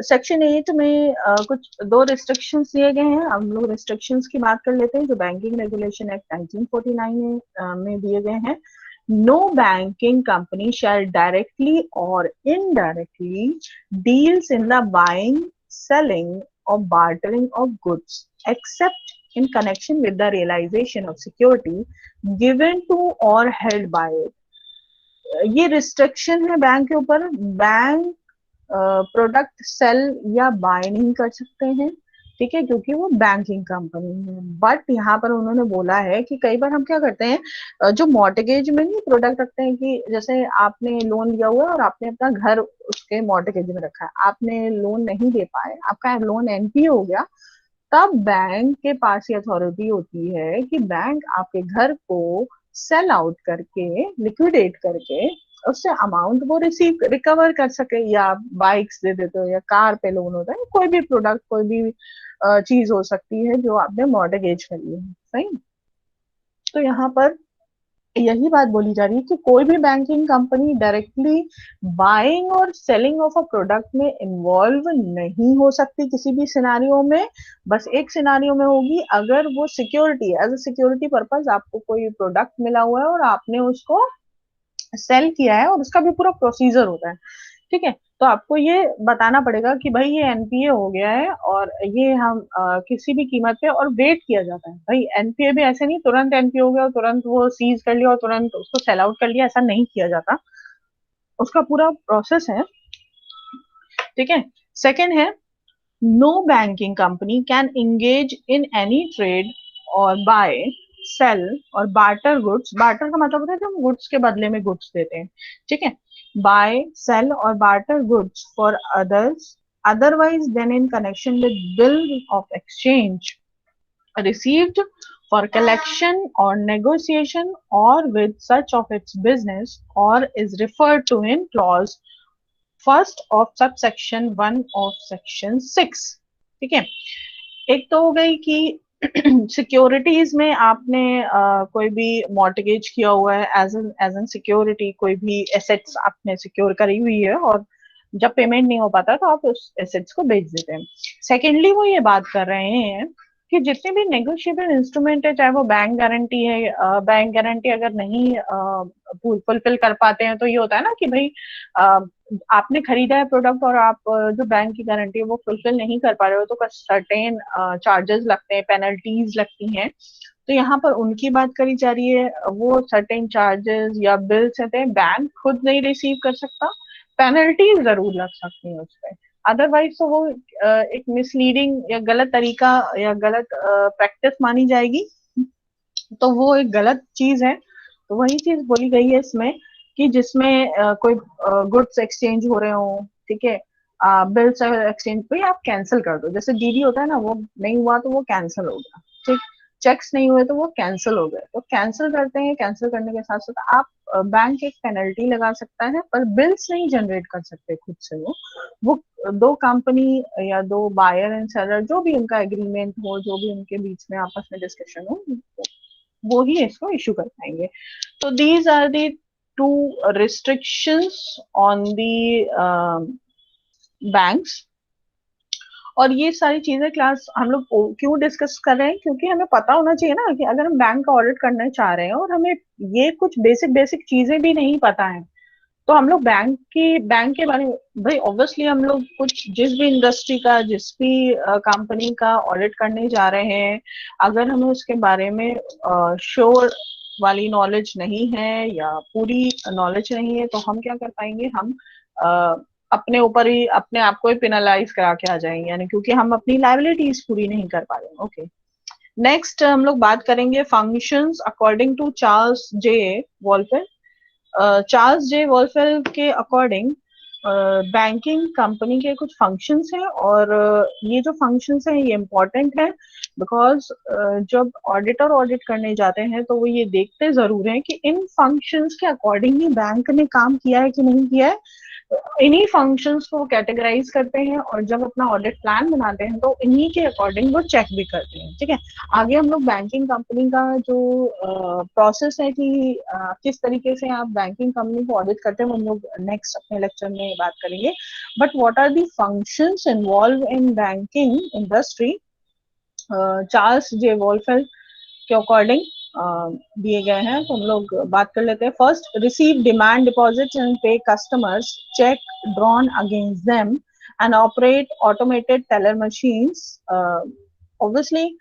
सेक्शन 8 में कुछ दो रिस्ट्रिक्शंस दिए गए हैं। हम लोग रिस्ट्रिक्शंस की बात कर लेते हैं जो बैंकिंग रेगुलेशन एक्ट 1949 में दिए गए हैं। No banking company shall directly और indirectly deals in the buying, selling और bartering of goods except in connection with the realization of security given to or held by it। ये restriction है bank के ऊपर। बैंक प्रोडक्ट सेल या bye नहीं कर सकते हैं, ठीक है, क्योंकि वो बैंकिंग कंपनी है। बट यहाँ पर उन्होंने बोला है कि कई बार हम क्या करते हैं, जो मॉर्टगेज में नहीं प्रोडक्ट रखते हैं, कि जैसे आपने लोन लिया हुआ है और आपने अपना घर उसके मॉर्टगेज में रखा है, आपने लोन नहीं दे पाए, आपका लोन एनपीए हो गया, तब बैंक के पास ये अथॉरिटी होती है कि बैंक आपके घर को सेल आउट करके, लिक्विडेट करके, उससे अमाउंट वो रिसीव रिकवर कर सके। या आप बाइक्स दे देते हो, या कार पे लोन होता है, कोई भी प्रोडक्ट, कोई भी चीज हो सकती है जो आपने मॉर्टगेज करी है। सही। तो यहाँ पर यही बात बोली जा रही है कि कोई भी बैंकिंग कंपनी डायरेक्टली बाइंग और सेलिंग ऑफ अ प्रोडक्ट में इन्वॉल्व नहीं हो सकती किसी भी सिनारियो में। बस एक सिनारियो में होगी, अगर वो security, as a security purpose आपको कोई प्रोडक्ट मिला हुआ है और आपने उसको सेल किया है और उसका भी पूरा प्रोसीजर होता है। ठीक है। तो आपको ये बताना पड़ेगा कि भाई ये एनपीए हो गया है और ये हम किसी भी कीमत पे, और वेट किया जाता है। भाई एनपीए भी ऐसे नहीं तुरंत एनपीए हो गया और तुरंत वो सीज कर लिया और तुरंत उसको सेल आउट कर लिया, ऐसा नहीं किया जाता। उसका पूरा प्रोसेस है। ठीक है। सेकेंड है, no banking company can engage in any trade or buy, sell or barter goods. Barter का मतलब होता है जो हम गुड्स के बदले में गुड्स देते हैं। ठीक है। Bye, sell or barter goods for others otherwise than in connection with bill of exchange received for collection or negotiation or with such of its business or is referred to in clause first of sub section 1 of section 6। ठीक है। एक तो हो गई कि securities में आपने कोई भी मॉर्टगेज किया हुआ है, एज एन सिक्योरिटी कोई भी एसेट्स आपने सिक्योर करी हुई है, और जब पेमेंट नहीं हो पाता तो आप उस एसेट्स को बेच देते हैं। सेकेंडली वो ये बात कर रहे हैं कि जितने भी नेगोशिएबल इंस्ट्रूमेंट है, चाहे वो बैंक गारंटी है, बैंक गारंटी अगर नहीं फुलफिल कर पाते हैं तो ये होता है ना कि भाई आपने खरीदा है प्रोडक्ट और आप जो बैंक की गारंटी है वो फुलफिल नहीं कर पा रहे हो, तो सर्टेन चार्जेस लगते हैं, पेनल्टीज लगती हैं। तो यहाँ पर उनकी बात करी जा रही है। वो सर्टेन चार्जेस या बिल्स रहते हैं, बैंक खुद नहीं रिसीव कर सकता, पेनल्टीज जरूर लग सकती है उस पर। अदरवाइज तो वो एक मिसलीडिंग या गलत तरीका या गलत प्रैक्टिस मानी जाएगी, तो वो एक गलत चीज है। तो वही चीज बोली गई है इसमें कि जिसमें कोई गुड्स एक्सचेंज हो रहे हो, ठीक है, बिल्स एक्सचेंज पे आप कैंसिल कर दो। जैसे डीडी होता है ना, वो नहीं हुआ तो वो कैंसिल हो गया। ठीक। चेक्स नहीं हुए तो वो कैंसिल हो गए, तो कैंसिल करते हैं। कैंसिल करने के साथ साथ आप बैंक एक पेनल्टी लगा सकता है, पर बिल्स नहीं जनरेट कर सकते खुद से। वो दो कंपनी या दो बायर एंड सेलर, जो भी उनका एग्रीमेंट हो, जो भी उनके बीच में आपस में डिस्कशन हो, वो ही इसको इशू कर पाएंगे। तो these are the two restrictions on the banks. और ये सारी चीजें क्लास हम लोग क्यों डिस्कस कर रहे हैं, क्योंकि हमें पता होना चाहिए ना कि अगर हम बैंक का ऑडिट करना चाह रहे हैं और हमें ये कुछ बेसिक बेसिक चीजें भी नहीं पता है, तो हम लोग बैंक के बारे में, भाई ऑब्वियसली हम लोग कुछ जिस भी इंडस्ट्री का, जिस भी कंपनी का ऑडिट करने जा रहे हैं, अगर हमें उसके बारे में श्योर वाली नॉलेज नहीं है या पूरी नॉलेज नहीं है, तो हम क्या कर पाएंगे, हम अपने ऊपर ही अपने आप को ही पेनलाइज करा के आ जाएंगे, यानी क्योंकि हम अपनी लाइबिलिटीज पूरी नहीं कर पा रहे हैं। ओके। नेक्स्ट हम लोग बात करेंगे functions according to Charles J Wolfel. Charles J Wolfel के अकॉर्डिंग बैंकिंग कंपनी के कुछ फंक्शंस हैं और ये जो फंक्शंस हैं ये इम्पोर्टेंट है बिकॉज जब ऑडिटर ऑडिट करने जाते हैं तो वो ये देखते जरूर हैं कि इन फंक्शंस के अकॉर्डिंग ही बैंक ने काम किया है कि नहीं किया है। इन्हीं फंक्शंस को कैटेगराइज करते हैं और जब अपना ऑडिट प्लान बनाते हैं तो इन्हीं के अकॉर्डिंग वो चेक भी करते हैं। ठीक है, आगे हम लोग बैंकिंग कंपनी का जो प्रोसेस है कि किस तरीके से आप बैंकिंग कंपनी को ऑडिट करते हैं वो हम लोग नेक्स्ट अपने लेक्चर में बात करेंगे। But what are the functions involve in banking industry, Charles J Wolfel के अकॉर्डिंग दिए गए हैं, तो हम लोग बात कर लेते हैं। First, receive demand deposits and pay customers cheque drawn against them and operate automated teller machines. Obviously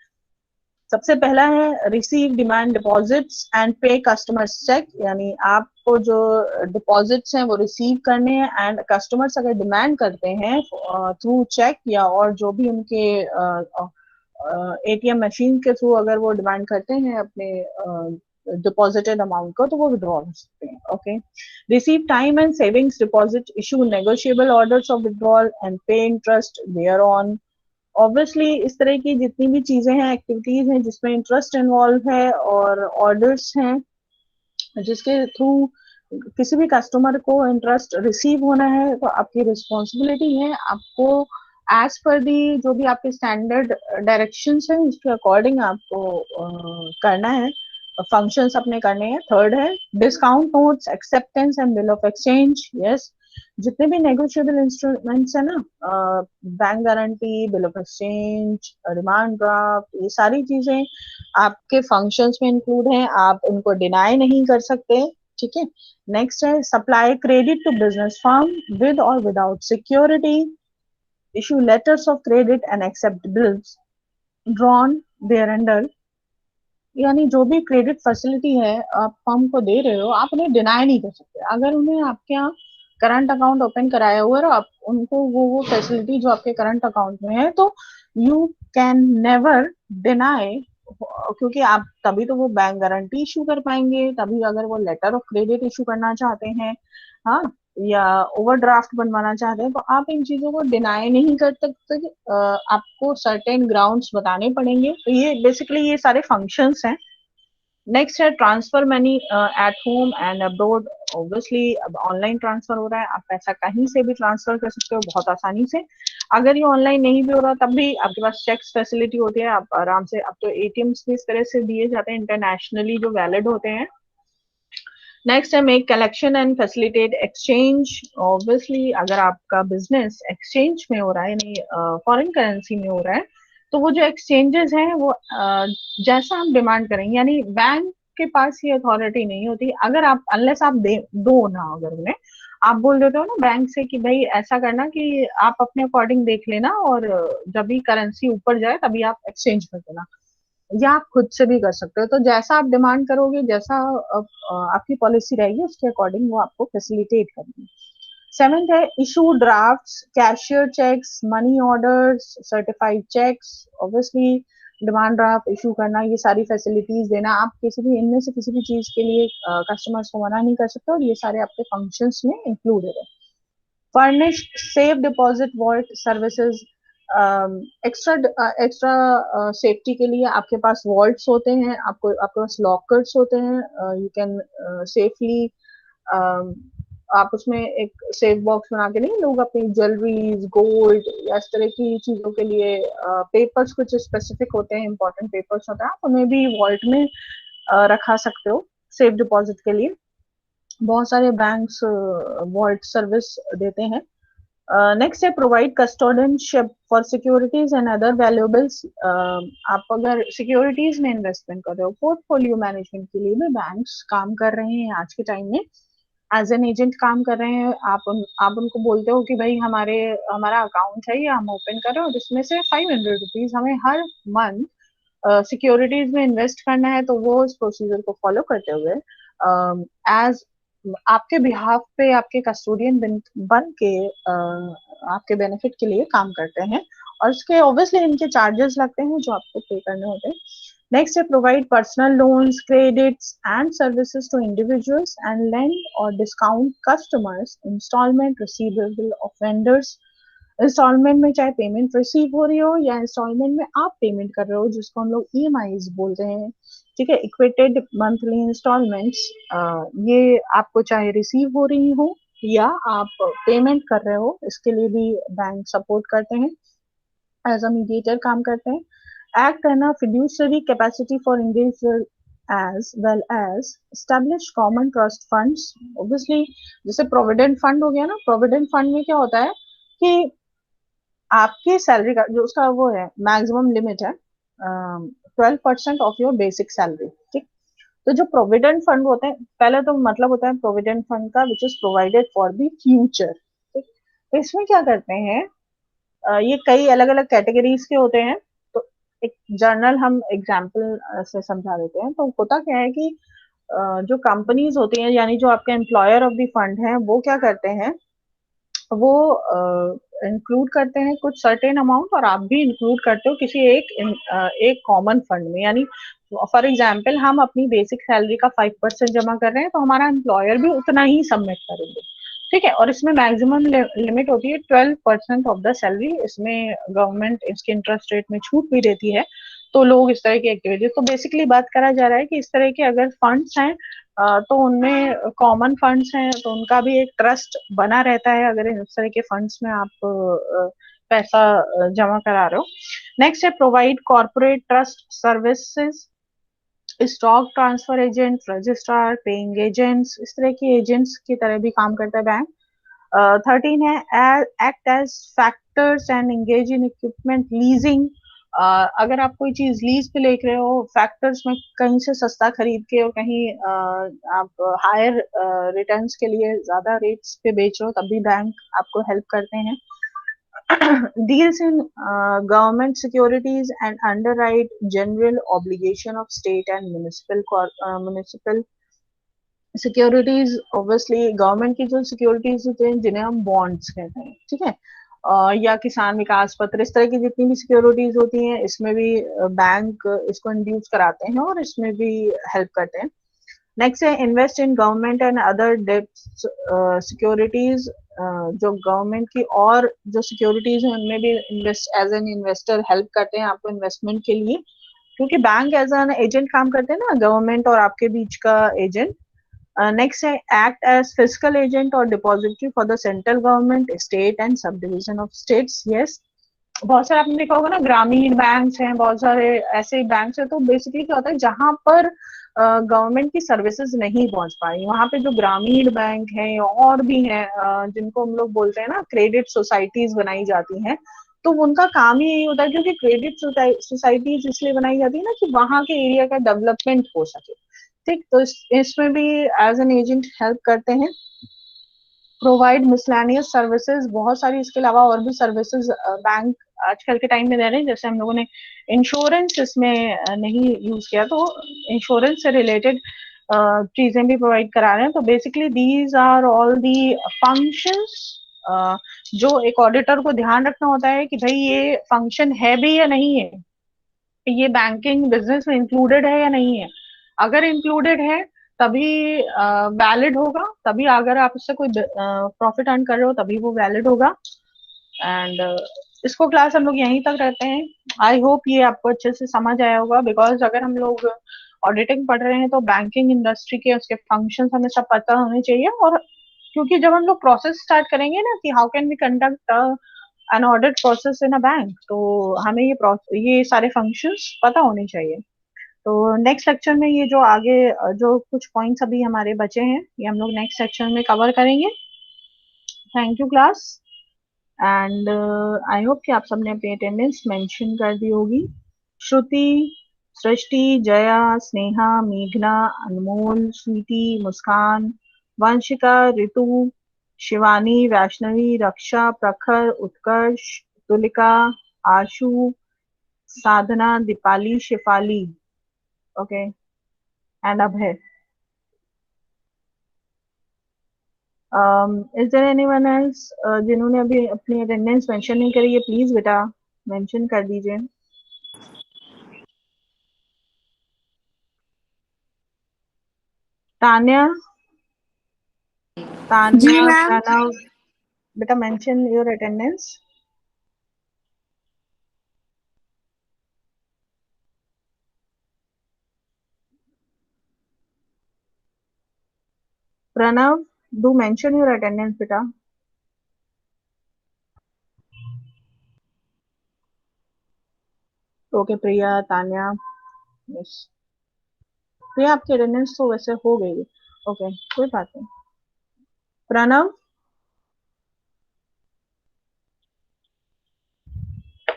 सबसे पहला है receive demand deposits and pay customers cheque, यानी आपको जो डिपॉजिट्स हैं वो रिसीव करने हैं एंड कस्टमर्स अगर डिमांड करते हैं थ्रू चेक या और जो भी उनके एटीएम मशीन के थ्रू अगर वो डिमांड करते हैं अपने डिपॉजिटेड अमाउंट को तो वो विड्रॉ कर सकते हैं। Okay, receive time and savings deposit, issue negotiable orders of withdrawal and पे इंटरेस्ट देयर ऑन। ऑब्वियसली इस तरह की जितनी भी चीजें हैं, एक्टिविटीज हैं जिसमें इंटरेस्ट इन्वॉल्व है और ऑर्डर्स हैं जिसके थ्रू किसी भी कस्टमर को इंटरेस्ट रिसीव होना है, तो आपकी रिस्पॉन्सिबिलिटी है आपको एज पर दी जो भी आपके स्टैंडर्ड डायरेक्शंस हैं उसके अकॉर्डिंग आपको करना है, फंक्शंस अपने करने हैं। थर्ड है discount notes, acceptance and bill of exchange. Yes, जितने भी नेगोशिएबल इंस्ट्रूमेंट्स है ना, bank guarantee, bill of exchange, demand draft, ये सारी चीजें आपके फंक्शंस में इंक्लूड हैं, आप इनको डिनाई नहीं कर सकते। ठीक है, नेक्स्ट है supply credit to business firm with और without security, issue letters of credit and accept bills drawn thereunder, यानी जो भी क्रेडिट फैसिलिटी है आप फर्म को दे रहे हो आप उन्हें डिनाई नहीं कर सकते। अगर उन्हें आपके यहाँ करंट अकाउंट ओपन कराया हुआ है और आप उनको वो फैसिलिटी जो आपके करंट अकाउंट में है तो यू कैन नेवर डिनाई, क्योंकि आप तभी तो वो बैंक गारंटी इशू कर पाएंगे, तभी अगर वो लेटर ऑफ क्रेडिट इशू करना चाहते हैं, हाँ, या ओवरड्राफ्ट बनवाना चाहते हैं, तो आप इन चीजों को डिनाई नहीं कर सकते। आपको सर्टेन ग्राउंड्स बताने पड़ेंगे। तो ये बेसिकली ये सारे फंक्शंस हैं। नेक्स्ट है transfer money at home and abroad. Obviously अब ऑनलाइन ट्रांसफर हो रहा है, आप पैसा कहीं से भी ट्रांसफर कर सकते हो बहुत आसानी से। अगर ये ऑनलाइन नहीं भी हो रहा तब भी आपके पास चेक्स फैसिलिटी होती है, आप आराम से, अब तो एटीएम्स भी इस तरह से दिए जाते हैं इंटरनेशनली जो वैलिड होते हैं। नेक्स्ट है make collection and facilitate exchange. Obviously अगर आपका बिजनेस एक्सचेंज में हो रहा है यानी फॉरेन करेंसी में हो रहा है तो वो जो एक्सचेंजेस हैं वो जैसा हम डिमांड करेंगे, यानी बैंक के पास ये अथॉरिटी नहीं होती अगर आप अनलेस आप दे दो ना, अगर उन्हें आप बोल देते हो ना बैंक से कि भाई ऐसा करना कि आप अपने अकॉर्डिंग देख लेना और जब भी करेंसी ऊपर जाए तभी आप एक्सचेंज कर देना, या आप खुद से भी कर सकते हो। तो जैसा आप डिमांड करोगे, जैसा आपकी पॉलिसी रहेगी उसके अकॉर्डिंग वो आपको फैसिलिटेट करेंगे। सेवेंथ है issue drafts, cashier cheques, money orders, certified cheques. Obviously demand draft issue करना, ये सारी फैसिलिटीज देना, आप किसी भी इनमें से किसी भी चीज के लिए कस्टमर्स को मना नहीं कर सकते और ये सारे आपके फंक्शंस में इंक्लूडेड है। Furnished safe deposit vault services, extra safety के लिए आपके पास वॉल्ट्स होते हैं, आपके पास लॉकर्स होते हैं, यू कैन सेफली आप उसमें एक सेफ बॉक्स बना के नहीं, लोग अपनी ज्वेलरीज, गोल्ड या इस तरह की चीजों के लिए पेपर्स कुछ स्पेसिफिक होते हैं, इंपॉर्टेंट पेपर्स होता है, आप उन्हें भी वॉल्ट में रखा सकते हो सेफ डिपॉजिट के लिए। बहुत सारे बैंक्स वॉल्ट सर्विस देते हैं। नेक्स्ट है provide custodianship for securities and other valuables. आप अगर सिक्योरिटीज में इन्वेस्टमेंट कर रहे हो, पोर्टफोलियो मैनेजमेंट के लिए भी बैंक्स काम कर रहे हैं आज के टाइम में, एज एन एजेंट काम कर रहे हैं। आप उनको बोलते हो कि भाई हमारा अकाउंट है ये हम ओपन कर रहे हो, जिसमें से 500 रुपीज हमें हर मंथ सिक्योरिटीज में इन्वेस्ट करना है, तो वो इस प्रोसीजर को फॉलो करते हुए एज आपके बिहाफ पे आपके कस्टोडियन बन के आपके बेनिफिट के लिए काम करते हैं और इसके ऑब्वियसली इनके चार्जेस लगते हैं जो आपको पे करने होते हैं। Next, they provide personal loans, credits, and services to individuals and lend or discount customers installment receivable of vendors. Instalment में चाहे पेमेंट रिसीव हो रही हो या इंस्टॉलमेंट में आप पेमेंट कर रहे हो, जिसको हम लोग ईएमआईज बोलते हैं, ठीक है, इक्वेटेड मंथली इंस्टॉलमेंट्स, ये आपको चाहे रिसीव हो रही हो या आप पेमेंट कर रहे हो, इसके लिए भी बैंक सपोर्ट करते हैं, एज अ मीडिएटर काम करते हैं. Act करना fiduciary capacity for individual as well as establish common trust funds. Obviously जैसे प्रोविडेंट फंड हो गया ना, प्रोविडेंट फंड में क्या होता है कि आपकी सैलरी का जो उसका वो है मैक्सिमम लिमिट है 12% ऑफ योर बेसिक सैलरी, ठीक. तो जो प्रोविडेंट फंड होते हैं, पहले तो मतलब होता है प्रोविडेंट फंड का which is provided for the future, ठीक. तो इसमें क्या करते हैं, ये कई अलग अलग कैटेगरीज के होते हैं. तो एक जर्नल हम एग्जाम्पल से समझा देते हैं. तो होता क्या है कि जो कंपनीज होती हैं, यानी जो आपके एम्प्लॉयर ऑफ द फंड है, वो क्या करते हैं, वो इंक्लूड करते हैं कुछ सर्टेन अमाउंट, और आप भी इंक्लूड करते हो किसी एक कॉमन फंड में. यानी फॉर एग्जाम्पल हम अपनी बेसिक सैलरी का 5% जमा कर रहे हैं, तो हमारा एम्प्लॉयर भी उतना ही सबमिट करेंगे, ठीक है. और इसमें मैक्सिमम लिमिट होती है 12% ऑफ द सैलरी. इसमें गवर्नमेंट इसके इंटरेस्ट रेट में छूट भी देती है. तो लोग इस तरह की एक्टिविटीज, तो बेसिकली बात करा जा रहा है कि इस तरह के अगर फंड्स हैं, तो उनमें कॉमन फंड्स हैं, तो उनका भी एक ट्रस्ट बना रहता है अगर इस तरह के फंड्स में आप पैसा जमा करा रहे हो. नेक्स्ट है provide corporate trust services, stock transfer agent, registrar, paying agents, इस तरह की एजेंट्स की तरह भी काम करता है बैंक. 13 है act as factors and engage in equipment leasing. अगर आप कोई चीज लीज पे लेकर रहे हो, फैक्टर्स में कहीं से सस्ता खरीद के और कहीं आप हायर रिटर्न्स के लिए ज्यादा रेट्स पे बेच रहे हो, तब भी बैंक आपको हेल्प करते हैं. deals in government securities and underwrite general obligation of state and municipal securities. Obviously government की जो सिक्योरिटीज होते हैं, जिन्हें हम बॉन्ड्स कहते हैं, ठीक है, या किसान विकास पत्र, इस तरह की जितनी भी सिक्योरिटीज होती हैं, इसमें भी बैंक इसको इंड्यूस कराते हैं और इसमें भी हेल्प करते हैं. नेक्स्ट है invest in government and other debt securities. जो गवर्नमेंट की और जो सिक्योरिटीज हैं, उनमें भी invest as an investor help करते हैं आपको इन्वेस्टमेंट के लिए, क्योंकि बैंक एज एन एजेंट काम करते हैं ना, गवर्नमेंट और आपके बीच का एजेंट. नेक्स्ट है एक्ट एज फिजिकल एजेंट और depository for the central government, state and sub division of states. Yes, बहुत सारे आपने देखा होगा ना, ग्रामीण बैंक हैं, बहुत सारे ऐसे बैंक हैं. तो बेसिकली क्या होता है, जहां पर गवर्नमेंट की सर्विसेज नहीं पहुंच पाई, वहां पे जो ग्रामीण बैंक हैं और भी हैं, जिनको हम लोग बोलते हैं ना क्रेडिट सोसाइटीज बनाई जाती हैं. तो उनका काम ही यही होता है, क्योंकि क्रेडिट सोसाइटीज इसलिए बनाई जाती है ना कि वहां के एरिया का डेवलपमेंट हो सके, ठीक. तो इसमें भी एज एन एजेंट हेल्प करते हैं. प्रोवाइड मिसलेनियस सर्विसेज, बहुत सारी इसके अलावा और भी सर्विसेज बैंक आजकल के टाइम में दे रहे हैं. जैसे हम लोगों ने इंश्योरेंस इसमें नहीं यूज किया, तो इंश्योरेंस से रिलेटेड चीजें भी प्रोवाइड करा रहे हैं. तो basically these are all the functions जो एक ऑडिटर को ध्यान रखना होता है कि भाई ये फंक्शन है भी या नहीं है, ये बैंकिंग बिजनेस में इंक्लूडेड है या नहीं है. अगर इंक्लूडेड है तभी वैलिड होगा, तभी अगर आप उससे कोई प्रॉफिट अर्न कर रहे हो तभी वो वैलिड होगा. एंड इसको क्लास हम लोग यहीं तक रहते हैं. आई होप ये आपको अच्छे से समझ आया होगा, बिकॉज अगर हम लोग ऑडिटिंग पढ़ रहे हैं तो बैंकिंग इंडस्ट्री के उसके फंक्शंस हमें सब पता होने चाहिए. और क्योंकि जब हम लोग प्रोसेस स्टार्ट करेंगे ना कि how can we conduct an audit process in a bank, तो हमें ये सारे फंक्शंस पता होने चाहिए. तो नेक्स्ट लेक्चर में ये जो आगे जो कुछ पॉइंट्स अभी हमारे बचे हैं, ये हम लोग नेक्स्ट सेक्शन में कवर करेंगे. Thank you class. And I hope कि आप सबने अपनी अटेंडेंस मेंशन कर दी होगी. श्रुति, सृष्टि, जया, स्नेहा, मेघना, अनमोल, स्वीति, मुस्कान, वंशिका, ऋतु, Shivani, Vaishnavi, Raksha, Prakhar, Utkarsh, Tulika, Ashu, Sadhana, Deepali, Shifali, okay, and Abhay. Is there anyone else जिन्होंने अभी अपनी अटेंडेंस मेंशन नहीं करी है, प्लीज बेटा मेंशन कर दीजिए. तान्या,
जी मैम।
प्रणव, बेटा mention your attendance. Pranav, do mention your attendance बेटा। Okay Priya, Tanya, yes. प्रिया आपकी अटेंडेंस तो वैसे हो गई। ओके, कोई बात नहीं। प्रणव,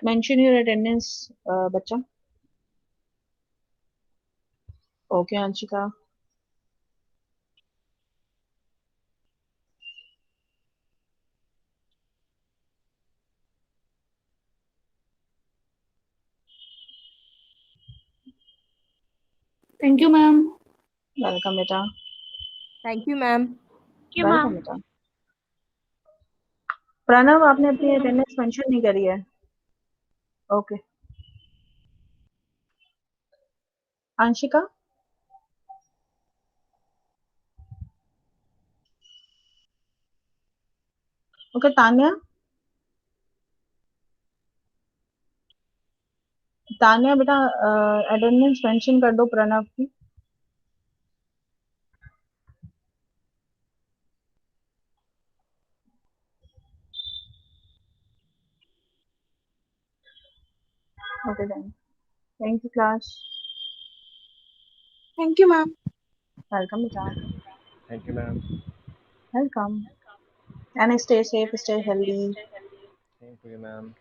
मेंशन योर अटेंडेंस बच्चा। Okay Anshika.
Thank you ma'am.
Welcome बेटा।
Thank you ma'am.
Thank you
welcome
ma'am.
बेटा। प्रणव, आपने अपनी अटेंडेंस मेंशन नहीं करी है। ओके। अंशिका। ओके तान्या। तान्या बेटा, अटेंडेंस मेंशन कर दो प्रणव की। Okay then, thank you class.
Thank you ma'am.
Welcome बेटा।
Thank you, ma'am.
Welcome. And stay safe, stay healthy.
Thank you, ma'am.